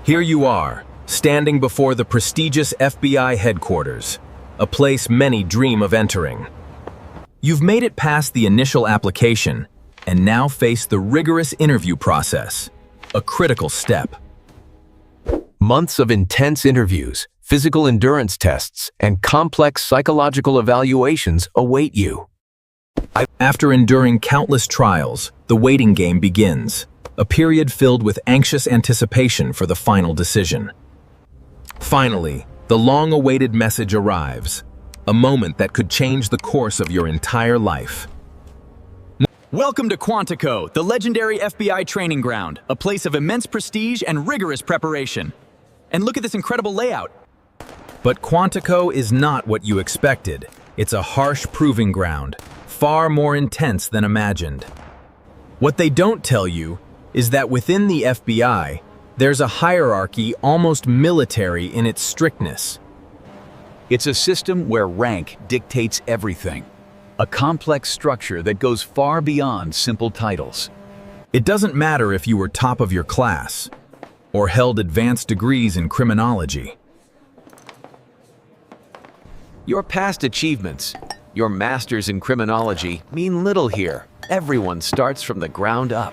Here you are, standing before the prestigious FBI headquarters, a place many dream of entering. You've made it past the initial application and now face the rigorous interview process, a critical step. Months of intense interviews, physical endurance tests, and complex psychological evaluations await you. After enduring countless trials, the waiting game begins, a period filled with anxious anticipation for the final decision. Finally, the long-awaited message arrives, a moment that could change the course of your entire life. Welcome to Quantico, the legendary FBI training ground, a place of immense prestige and rigorous preparation. And look at this incredible layout. But Quantico is not what you expected. It's a harsh proving ground, far more intense than imagined. What they don't tell you is that within the FBI, there's a hierarchy almost military in its strictness. It's a system where rank dictates everything. A complex structure that goes far beyond simple titles. It doesn't matter if you were top of your class or held advanced degrees in criminology. Your past achievements, your masters in criminology, mean little here. Everyone starts from the ground up.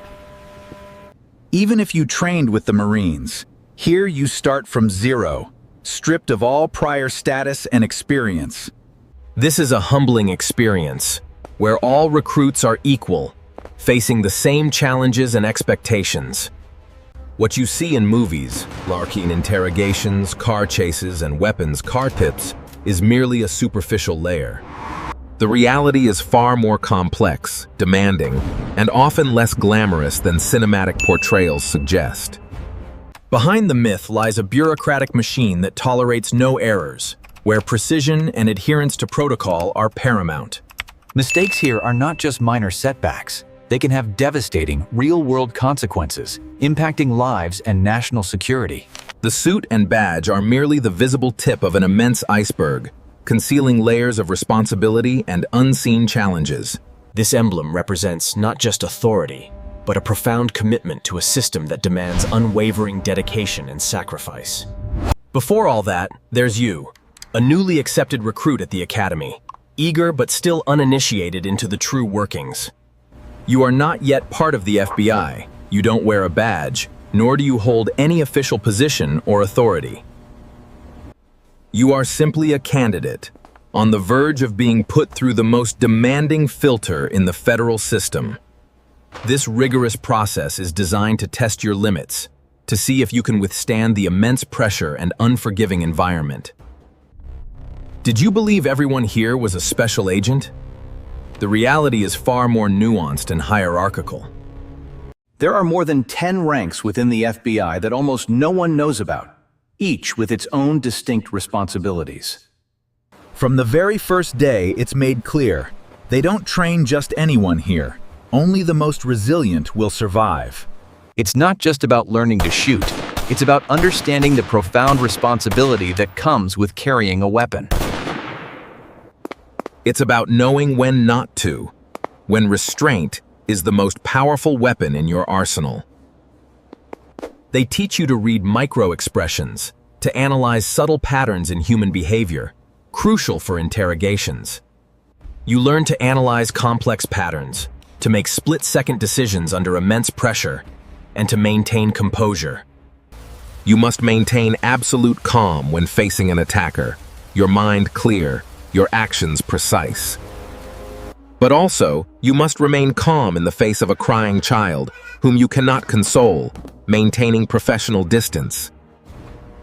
Even if you trained with the Marines, here you start from zero, stripped of all prior status and experience. This is a humbling experience, where all recruits are equal, facing the same challenges and expectations. What you see in movies, larking interrogations, car chases, and weapons car tips, is merely a superficial layer. The reality is far more complex, demanding, and often less glamorous than cinematic portrayals suggest. Behind the myth lies a bureaucratic machine that tolerates no errors, where precision and adherence to protocol are paramount. Mistakes here are not just minor setbacks. They can have devastating, real-world consequences, impacting lives and national security. The suit and badge are merely the visible tip of an immense iceberg, concealing layers of responsibility and unseen challenges. This emblem represents not just authority, but a profound commitment to a system that demands unwavering dedication and sacrifice. Before all that, there's you, a newly accepted recruit at the academy, eager but still uninitiated into the true workings. You are not yet part of the FBI, you don't wear a badge, nor do you hold any official position or authority. You are simply a candidate, on the verge of being put through the most demanding filter in the federal system. This rigorous process is designed to test your limits, to see if you can withstand the immense pressure and unforgiving environment. Did you believe everyone here was a special agent? The reality is far more nuanced and hierarchical. There are more than 10 ranks within the FBI that almost no one knows about, each with its own distinct responsibilities. From the very first day, it's made clear, they don't train just anyone here. Only the most resilient will survive. It's not just about learning to shoot. It's about understanding the profound responsibility that comes with carrying a weapon. It's about knowing when not to, when restraint is the most powerful weapon in your arsenal. They teach you to read micro-expressions, to analyze subtle patterns in human behavior, crucial for interrogations. You learn to analyze complex patterns, to make split-second decisions under immense pressure, and to maintain composure. You must maintain absolute calm when facing an attacker, your mind clear, your actions precise. But also, you must remain calm in the face of a crying child, whom you cannot console, maintaining professional distance.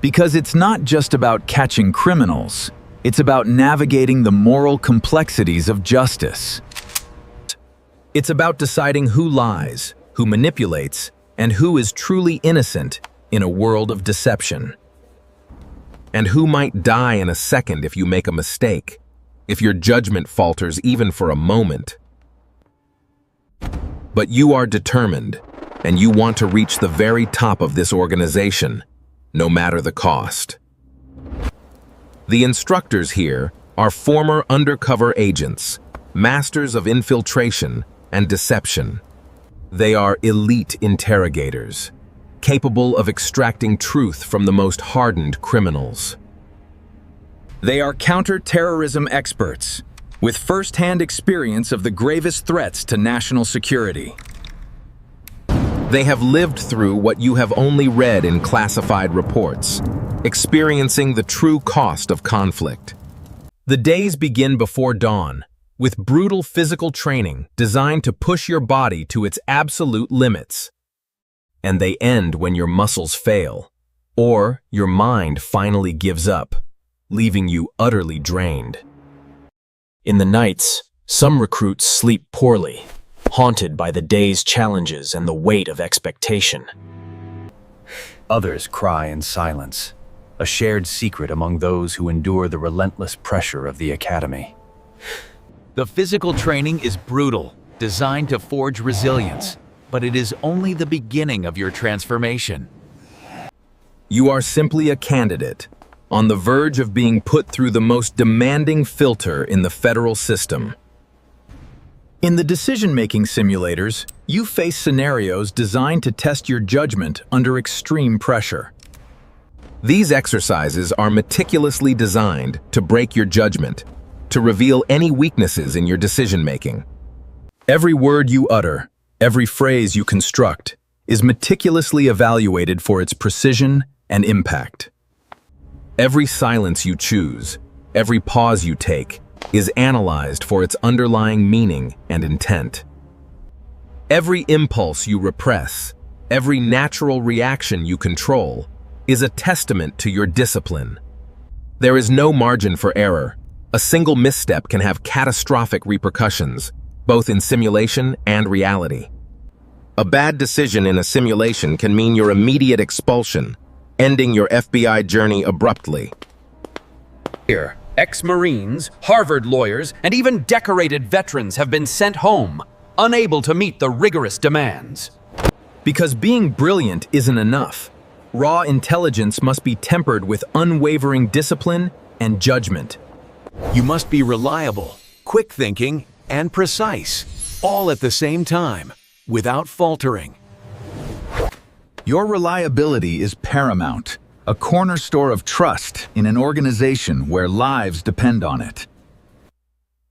Because it's not just about catching criminals, it's about navigating the moral complexities of justice. It's about deciding who lies, who manipulates, and who is truly innocent in a world of deception. And who might die in a second if you make a mistake, if your judgment falters even for a moment. But you are determined, and you want to reach the very top of this organization, no matter the cost. The instructors here are former undercover agents, masters of infiltration and deception. They are elite interrogators, capable of extracting truth from the most hardened criminals. They are counter-terrorism experts, with first-hand experience of the gravest threats to national security. They have lived through what you have only read in classified reports, experiencing the true cost of conflict. The days begin before dawn, with brutal physical training designed to push your body to its absolute limits. And they end when your muscles fail, or your mind finally gives up, leaving you utterly drained. In the nights, some recruits sleep poorly, haunted by the day's challenges and the weight of expectation. Others cry in silence, a shared secret among those who endure the relentless pressure of the academy. The physical training is brutal, designed to forge resilience, but it is only the beginning of your transformation. You are simply a candidate, on the verge of being put through the most demanding filter in the federal system. In the decision-making simulators, you face scenarios designed to test your judgment under extreme pressure. These exercises are meticulously designed to break your judgment, to reveal any weaknesses in your decision-making. Every word you utter, every phrase you construct, is meticulously evaluated for its precision and impact. Every silence you choose, every pause you take, is analyzed for its underlying meaning and intent. Every impulse you repress, every natural reaction you control, is a testament to your discipline. There is no margin for error. A single misstep can have catastrophic repercussions, both in simulation and reality. A bad decision in a simulation can mean your immediate expulsion, ending your FBI journey abruptly. Here, ex-Marines, Harvard lawyers, and even decorated veterans have been sent home, unable to meet the rigorous demands. Because being brilliant isn't enough. Raw intelligence must be tempered with unwavering discipline and judgment. You must be reliable, quick thinking, and precise, all at the same time, without faltering. Your reliability is paramount, a cornerstone of trust in an organization where lives depend on it.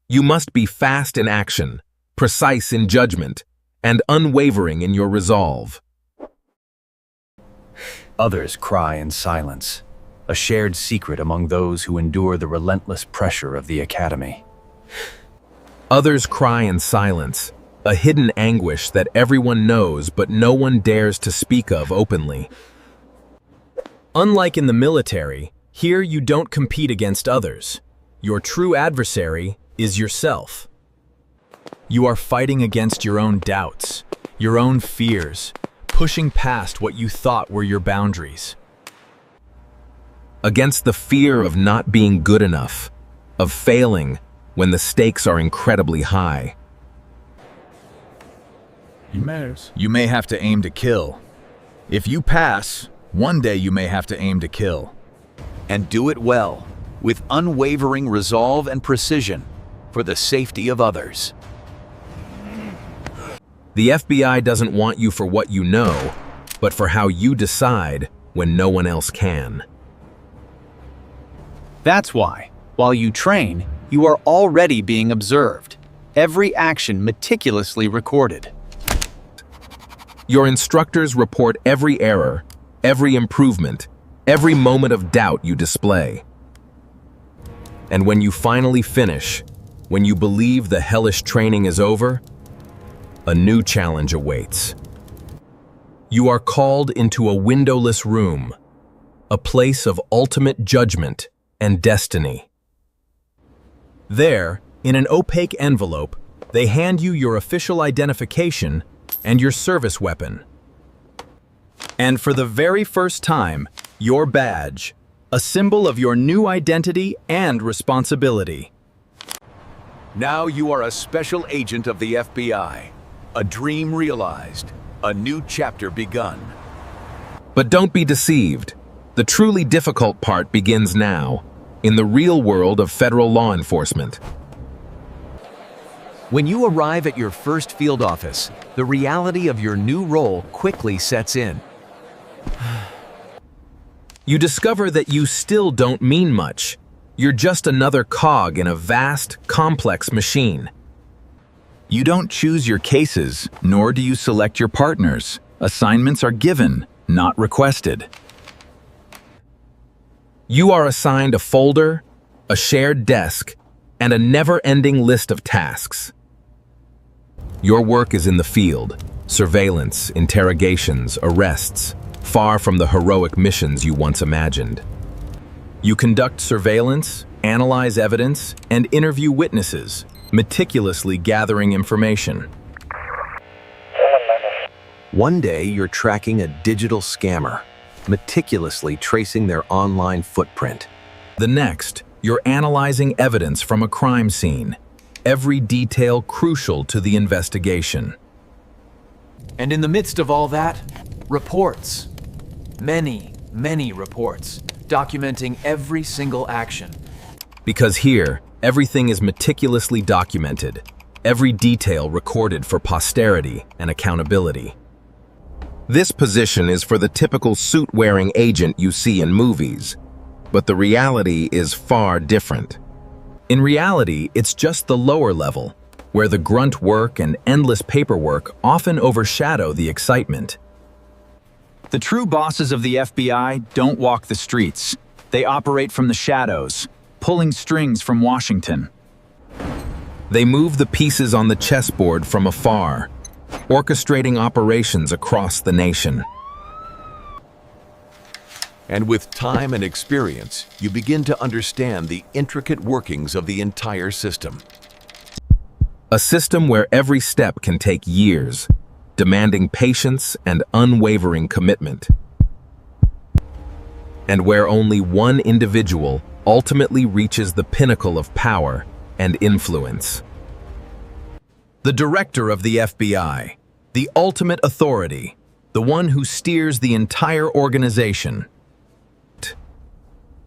You must be fast in action, precise in judgment, and unwavering in your resolve. Others cry in silence, a shared secret among those who endure the relentless pressure of the academy. Others cry in silence, a hidden anguish that everyone knows but no one dares to speak of openly. Unlike in the military, here you don't compete against others. Your true adversary is yourself. You are fighting against your own doubts, your own fears, pushing past what you thought were your boundaries. Against the fear of not being good enough, of failing when the stakes are incredibly high. You may have to aim to kill. If you pass, one day you may have to aim to kill. And do it well, with unwavering resolve and precision, for the safety of others. The FBI doesn't want you for what you know, but for how you decide when no one else can. That's why, while you train, you are already being observed, every action meticulously recorded. Your instructors report every error, every improvement, every moment of doubt you display. And when you finally finish, when you believe the hellish training is over, a new challenge awaits. You are called into a windowless room, a place of ultimate judgment and destiny. There, in an opaque envelope, they hand you your official identification and your service weapon. And for the very first time, your badge, a symbol of your new identity and responsibility. Now you are a special agent of the FBI. A dream realized, a new chapter begun. But don't be deceived. The truly difficult part begins now, in the real world of federal law enforcement. When you arrive at your first field office, the reality of your new role quickly sets in. You discover that you still don't mean much. You're just another cog in a vast, complex machine. You don't choose your cases, nor do you select your partners. Assignments are given, not requested. You are assigned a folder, a shared desk, and a never-ending list of tasks. Your work is in the field: surveillance, interrogations, arrests, far from the heroic missions you once imagined. You conduct surveillance, analyze evidence, and interview witnesses, meticulously gathering information. One day, you're tracking a digital scammer, meticulously tracing their online footprint. The next, you're analyzing evidence from a crime scene, every detail crucial to the investigation. And in the midst of all that, reports. Many reports, documenting every single action. Because here, everything is meticulously documented, every detail recorded for posterity and accountability. This position is for the typical suit-wearing agent you see in movies, but the reality is far different. In reality, it's just the lower level, where the grunt work and endless paperwork often overshadow the excitement. The true bosses of the FBI don't walk the streets. They operate from the shadows, pulling strings from Washington. They move the pieces on the chessboard from afar, orchestrating operations across the nation. And with time and experience, you begin to understand the intricate workings of the entire system. A system where every step can take years, demanding patience and unwavering commitment. And where only one individual ultimately reaches the pinnacle of power and influence. The director of the FBI, the ultimate authority, the one who steers the entire organization.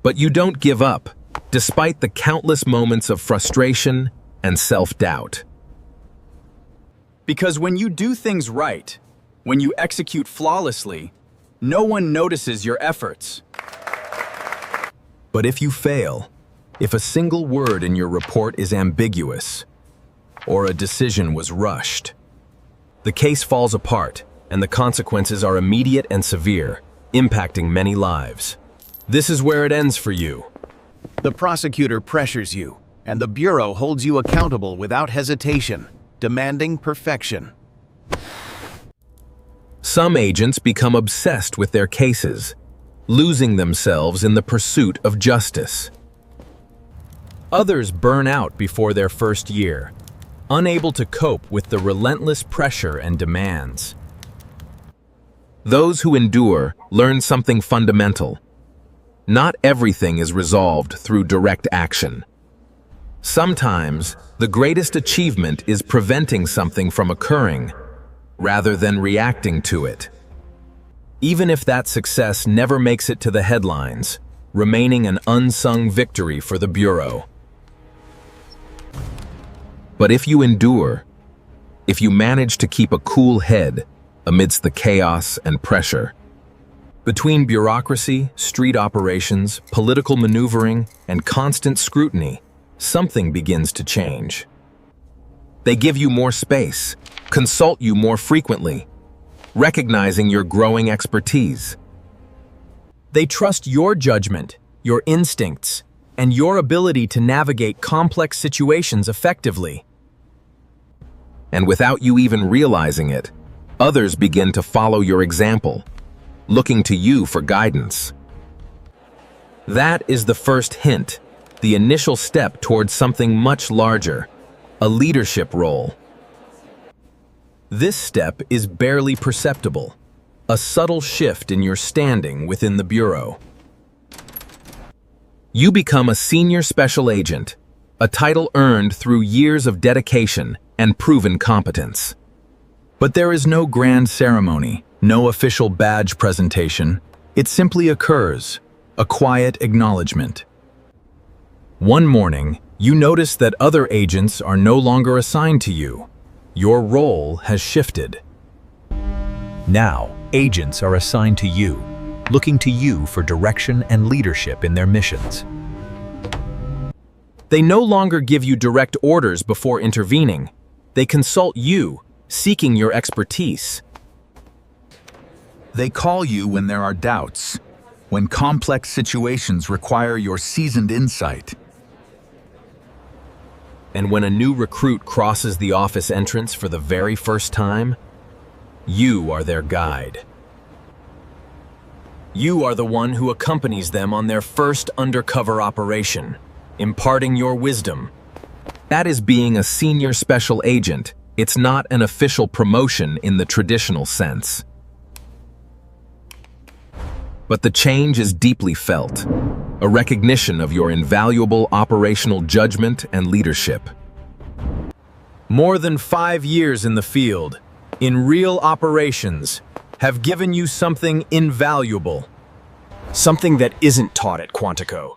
But you don't give up, despite the countless moments of frustration and self-doubt. Because when you do things right, when you execute flawlessly, no one notices your efforts. But if you fail, if a single word in your report is ambiguous, or a decision was rushed, the case falls apart and the consequences are immediate and severe, impacting many lives. This is where it ends for you. The prosecutor pressures you, and the Bureau holds you accountable without hesitation, demanding perfection. Some agents become obsessed with their cases, losing themselves in the pursuit of justice. Others burn out before their first year, unable to cope with the relentless pressure and demands. Those who endure learn something fundamental. Not everything is resolved through direct action. Sometimes, the greatest achievement is preventing something from occurring, rather than reacting to it. Even if that success never makes it to the headlines, remaining an unsung victory for the Bureau. But if you endure, if you manage to keep a cool head amidst the chaos and pressure, between bureaucracy, street operations, political maneuvering, and constant scrutiny, something begins to change. They give you more space, consult you more frequently, recognizing your growing expertise. They trust your judgment, your instincts, and your ability to navigate complex situations effectively. And without you even realizing it, others begin to follow your example, looking to you for guidance. That is the first hint, the initial step towards something much larger, a leadership role. This step is barely perceptible, a subtle shift in your standing within the Bureau. You become a senior special agent, a title earned through years of dedication and proven competence. But there is no grand ceremony, no official badge presentation. It simply occurs, a quiet acknowledgement. One morning, you notice that other agents are no longer assigned to you. Your role has shifted. Now, agents are assigned to you. looking to you for direction and leadership in their missions. They no longer give you direct orders before intervening. They consult you, seeking your expertise. They call you when there are doubts, when complex situations require your seasoned insight. And when a new recruit crosses the office entrance for the very first time, you are their guide. You are the one who accompanies them on their first undercover operation, imparting your wisdom. That is being a senior special agent. It's not an official promotion in the traditional sense. But the change is deeply felt, a recognition of your invaluable operational judgment and leadership. More than 5 years in the field, in real operations, have given you something invaluable. Something that isn't taught at Quantico.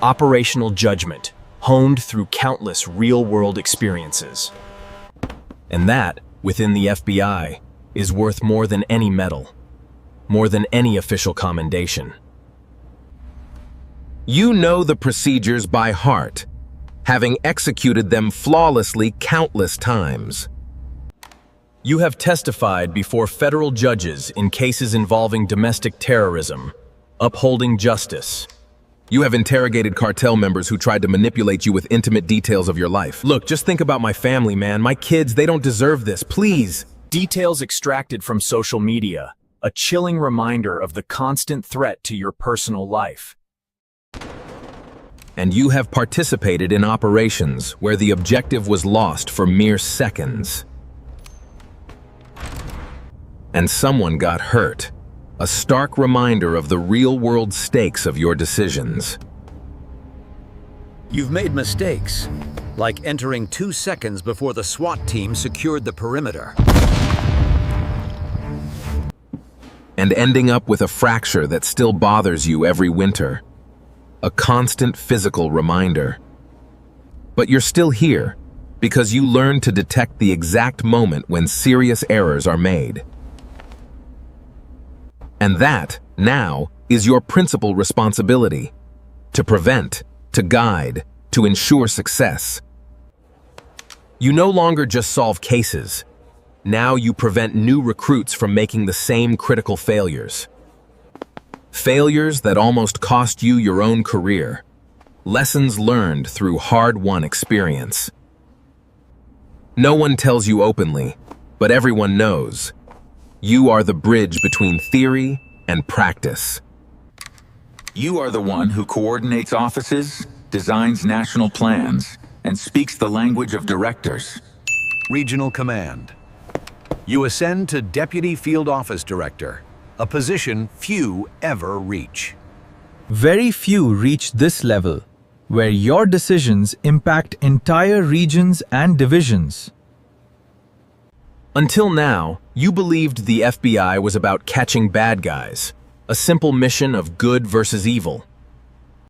Operational judgment, honed through countless real-world experiences. And that, within the FBI, is worth more than any medal, more than any official commendation. You know the procedures by heart, having executed them flawlessly countless times. You have testified before federal judges in cases involving domestic terrorism, upholding justice. You have interrogated cartel members who tried to manipulate you with intimate details of your life. Look, just think about my family, man. My kids, they don't deserve this. Please. Details extracted from social media, a chilling reminder of the constant threat to your personal life. And you have participated in operations where the objective was lost for mere seconds. And someone got hurt. A stark reminder of the real-world stakes of your decisions. You've made mistakes, like entering 2 seconds before the SWAT team secured the perimeter. And ending up with a fracture that still bothers you every winter. A constant physical reminder. But you're still here, because you learned to detect the exact moment when serious errors are made. And that, now, is your principal responsibility. To prevent, to guide, to ensure success. You no longer just solve cases. Now you prevent new recruits from making the same critical failures. Failures that almost cost you your own career. Lessons learned through hard-won experience. No one tells you openly, but everyone knows. You are the bridge between theory and practice. You are the one who coordinates offices, designs national plans, and speaks the language of directors. Regional Command. You ascend to Deputy Field Office Director, a position few ever reach. Very few reach this level, where your decisions impact entire regions and divisions. Until now, you believed the FBI was about catching bad guys, a simple mission of good versus evil.